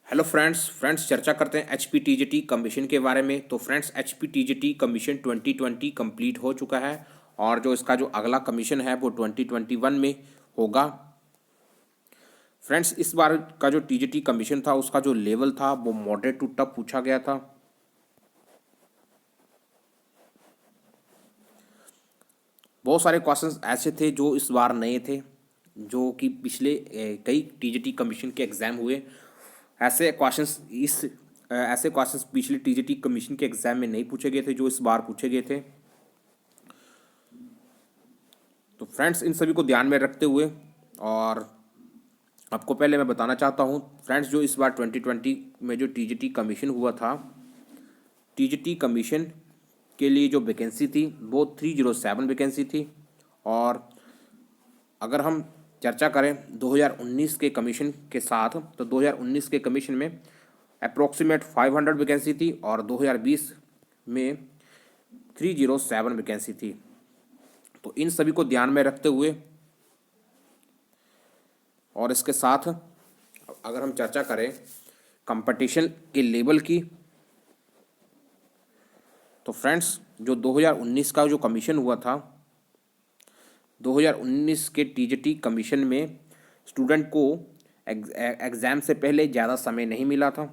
Hello friends चर्चा करते हैं HPTGT कमीशन के बारे में। तो फ्रेंड्स HPTGT कमीशन 2020 कंप्लीट हो चुका है और जो इसका जो अगला कमीशन है वो 2021 में होगा। फ्रेंड्स इस बार का जो TGT कमीशन था उसका जो लेवल था वो मॉडरेट टू टफ पूछा गया था। बहुत सारे क्वेश्चंस ऐसे थे जो इस बार नए थे, जो कि पिछले कई TGT कमीशन के एग्ज़ाम हुए। ऐसे क्वेश्चंस पिछले TGT कमीशन के एग्ज़ाम में नहीं पूछे गए थे जो इस बार पूछे गए थे। तो फ्रेंड्स इन सभी को ध्यान में रखते हुए और आपको पहले मैं बताना चाहता हूँ फ्रेंड्स, जो इस बार 2020 में जो TGT कमीशन हुआ था, TGT कमीशन के लिए जो वैकेंसी थी वो 307 वैकेंसी थी। और अगर हम चर्चा करें 2019 के कमीशन के साथ, तो 2019 के कमीशन में अप्रोक्सीमेट 500 वैकेंसी थी और 2020 में 307 वैकेंसी थी। तो इन सभी को ध्यान में रखते हुए और इसके साथ अगर हम चर्चा करें कंपटीशन के लेवल की, तो फ्रेंड्स जो 2019 का जो कमीशन हुआ था, 2019 के TGT कमीशन में स्टूडेंट को एग्ज़ाम से पहले ज़्यादा समय नहीं मिला था।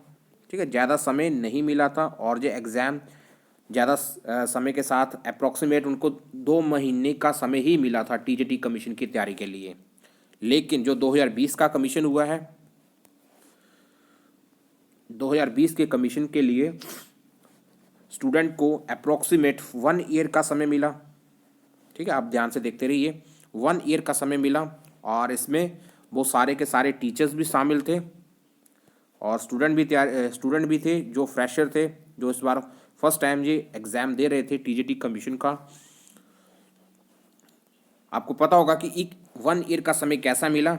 ठीक है, ज़्यादा समय नहीं मिला था और जो एग्ज़ाम ज़्यादा समय के साथ अप्रॉक्सीमेट उनको 2 महीने का समय ही मिला था TGT कमीशन की तैयारी के लिए। लेकिन जो 2020 का कमीशन हुआ है, 2020 के कमीशन के लिए स्टूडेंट को अप्रॉक्सीमेट 1 ईयर का समय मिला। ठीक है, आप ध्यान से देखते रहिए, 1 ईयर का समय मिला और इसमें वो सारे के सारे टीचर्स भी शामिल थे और स्टूडेंट भी थे जो फ्रेशर थे, जो इस बार फर्स्ट टाइम ये एग्ज़ाम दे रहे थे TGT कमीशन का। आपको पता होगा कि एक 1 ईयर का समय कैसे मिला,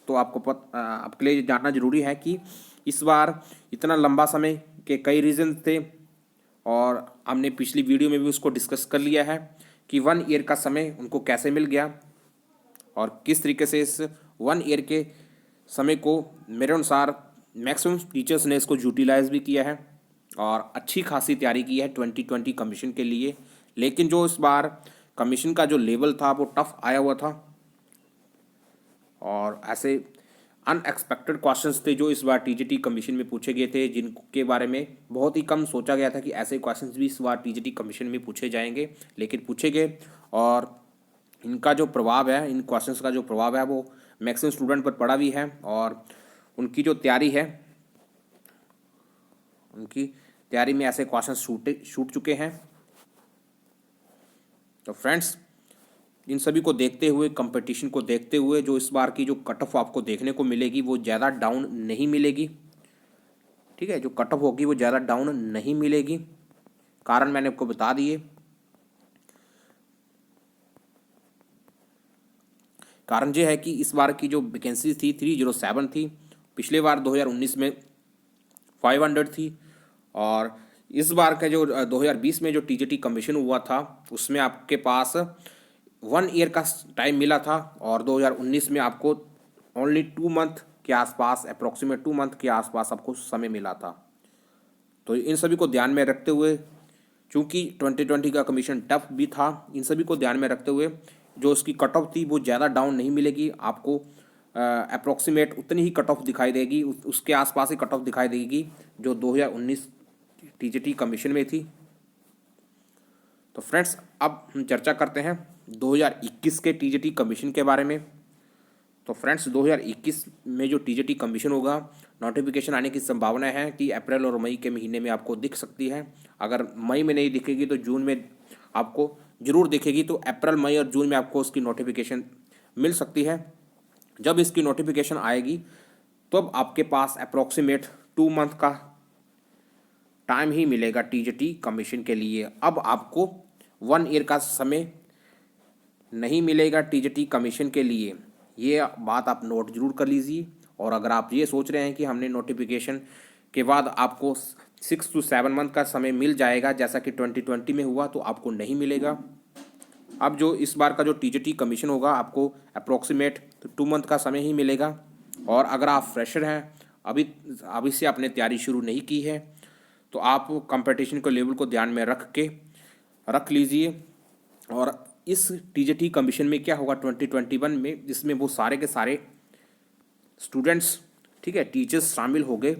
तो आपके लिए जानना जरूरी है कि इस बार इतना लंबा समय के कई रीजन थे और हमने पिछली वीडियो में भी उसको डिस्कस कर लिया है कि 1 ईयर का समय उनको कैसे मिल गया और किस तरीके से इस 1 ईयर के समय को मेरे अनुसार मैक्सिमम टीचर्स ने इसको यूटिलाइज भी किया है और अच्छी खासी तैयारी की है 2020 कमीशन के लिए। लेकिन जो इस बार कमीशन का जो लेवल था वो टफ आया हुआ था और ऐसे अनएक्सपेक्टेड क्वेश्चंस थे जो इस बार TGT कमीशन में पूछे गए थे, जिनके बारे में बहुत ही कम सोचा गया था कि ऐसे क्वेश्चंस भी इस बार TGT कमीशन में पूछे जाएंगे, लेकिन पूछे गए। और इनका जो प्रभाव है, इन क्वेश्चंस का जो प्रभाव है वो मैक्सिमम स्टूडेंट पर पड़ा भी है और उनकी जो तैयारी है, उनकी तैयारी में ऐसे क्वेश्चन छूट चुके हैं। तो फ्रेंड्स इन सभी को देखते हुए, कंपटीशन को देखते हुए, जो इस बार की जो कट ऑफ आपको देखने को मिलेगी वो ज़्यादा डाउन नहीं मिलेगी। ठीक है, जो कट ऑफ होगी वो ज़्यादा डाउन नहीं मिलेगी। कारण मैंने आपको बता दिए। कारण ये है कि इस बार की जो वैकेंसी थी 307 थी, पिछले बार 2019 में 500 थी और इस बार का जो 2020 में जो TGT कमीशन हुआ था उसमें आपके पास 1 ईयर का टाइम मिला था और 2019 में आपको ओनली 2 मंथ के आसपास, अप्रॉक्सीमेट 2 मंथ के आसपास आपको समय मिला था। तो इन सभी को ध्यान में रखते हुए, चूँकि 2020 का कमीशन टफ भी था, इन सभी को ध्यान में रखते हुए जो उसकी कट ऑफ थी वो ज़्यादा डाउन नहीं मिलेगी आपको। अप्रॉक्सीमेट उतनी ही कट ऑफ दिखाई देगी, उसके आसपास ही कट ऑफ दिखाई देगी जो 2019 TGT कमीशन में थी। तो फ्रेंड्स अब हम चर्चा करते हैं 2021 के TGT कमीशन के बारे में। तो फ्रेंड्स 2021 में जो TGT कमीशन होगा, नोटिफिकेशन आने की संभावना है कि अप्रैल और मई के महीने में आपको दिख सकती है। अगर मई में नहीं दिखेगी तो जून में आपको ज़रूर दिखेगी, तो अप्रैल, मई और जून में आपको उसकी नोटिफिकेशन मिल सकती है। जब इसकी नोटिफिकेशन आएगी तब आपके पास अप्रॉक्सीमेट 2 मंथ का टाइम ही मिलेगा TGT कमीशन के लिए। अब आपको 1 ईयर का समय नहीं मिलेगा TGT कमीशन के लिए, ये बात आप नोट जरूर कर लीजिए। और अगर आप ये सोच रहे हैं कि हमने नोटिफिकेशन के बाद आपको 6 to 7 मंथ का समय मिल जाएगा जैसा कि 2020 में हुआ, तो आपको नहीं मिलेगा। अब जो इस बार का जो TGT कमीशन होगा आपको अप्रोक्सीमेट 2 मंथ का समय ही मिलेगा। और अगर आप फ्रेशर हैं अभी अभी से आपने तैयारी शुरू नहीं की है तो आप कंपटीशन के लेवल को ध्यान में रख लीजिए। और इस टीजीटी कमीशन में क्या होगा 2021 में, जिसमें वो सारे के सारे स्टूडेंट्स, ठीक है, टीचर्स शामिल हो गए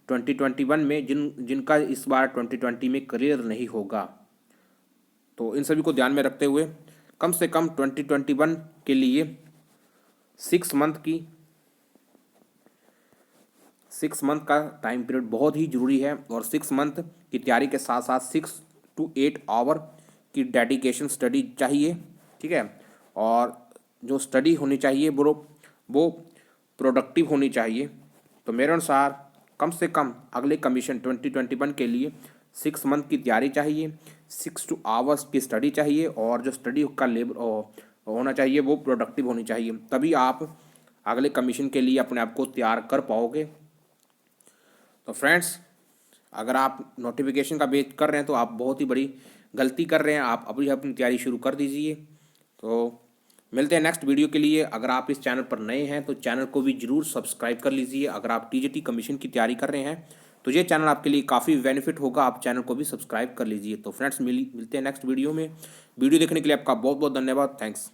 2021 में, जिनका इस बार 2020 में करियर नहीं होगा। तो इन सभी को ध्यान में रखते हुए कम से कम 2021 के लिए 6 मंथ का टाइम पीरियड बहुत ही ज़रूरी है। और 6 मंथ की तैयारी के साथ साथ 6 to 8 आवर की डेडिकेशन स्टडी चाहिए, ठीक है। और जो स्टडी होनी चाहिए वो प्रोडक्टिव होनी चाहिए। तो मेरे अनुसार कम से कम अगले कमीशन 2021 के लिए 6 मंथ की तैयारी चाहिए, 6 to आवर्स की स्टडी चाहिए, और जो स्टडी का लेवल होना चाहिए वो प्रोडक्टिव होनी चाहिए। तभी आप अगले कमीशन के लिए अपने आप को तैयार कर पाओगे। तो फ्रेंड्स, अगर आप नोटिफिकेशन का वेट कर रहे हैं तो आप बहुत ही बड़ी गलती कर रहे हैं। आप अभी अपनी तैयारी शुरू कर दीजिए। तो मिलते हैं नेक्स्ट वीडियो के लिए। अगर आप इस चैनल पर नए हैं तो चैनल को भी जरूर सब्सक्राइब कर लीजिए। अगर आप टीजीटी कमीशन की तैयारी कर रहे हैं तो ये चैनल आपके लिए काफ़ी बेनिफिट होगा, आप चैनल को भी सब्सक्राइब कर लीजिए। तो फ्रेंड्स, मिलते हैं नेक्स्ट वीडियो में। वीडियो देखने के लिए आपका बहुत बहुत धन्यवाद। थैंक्स।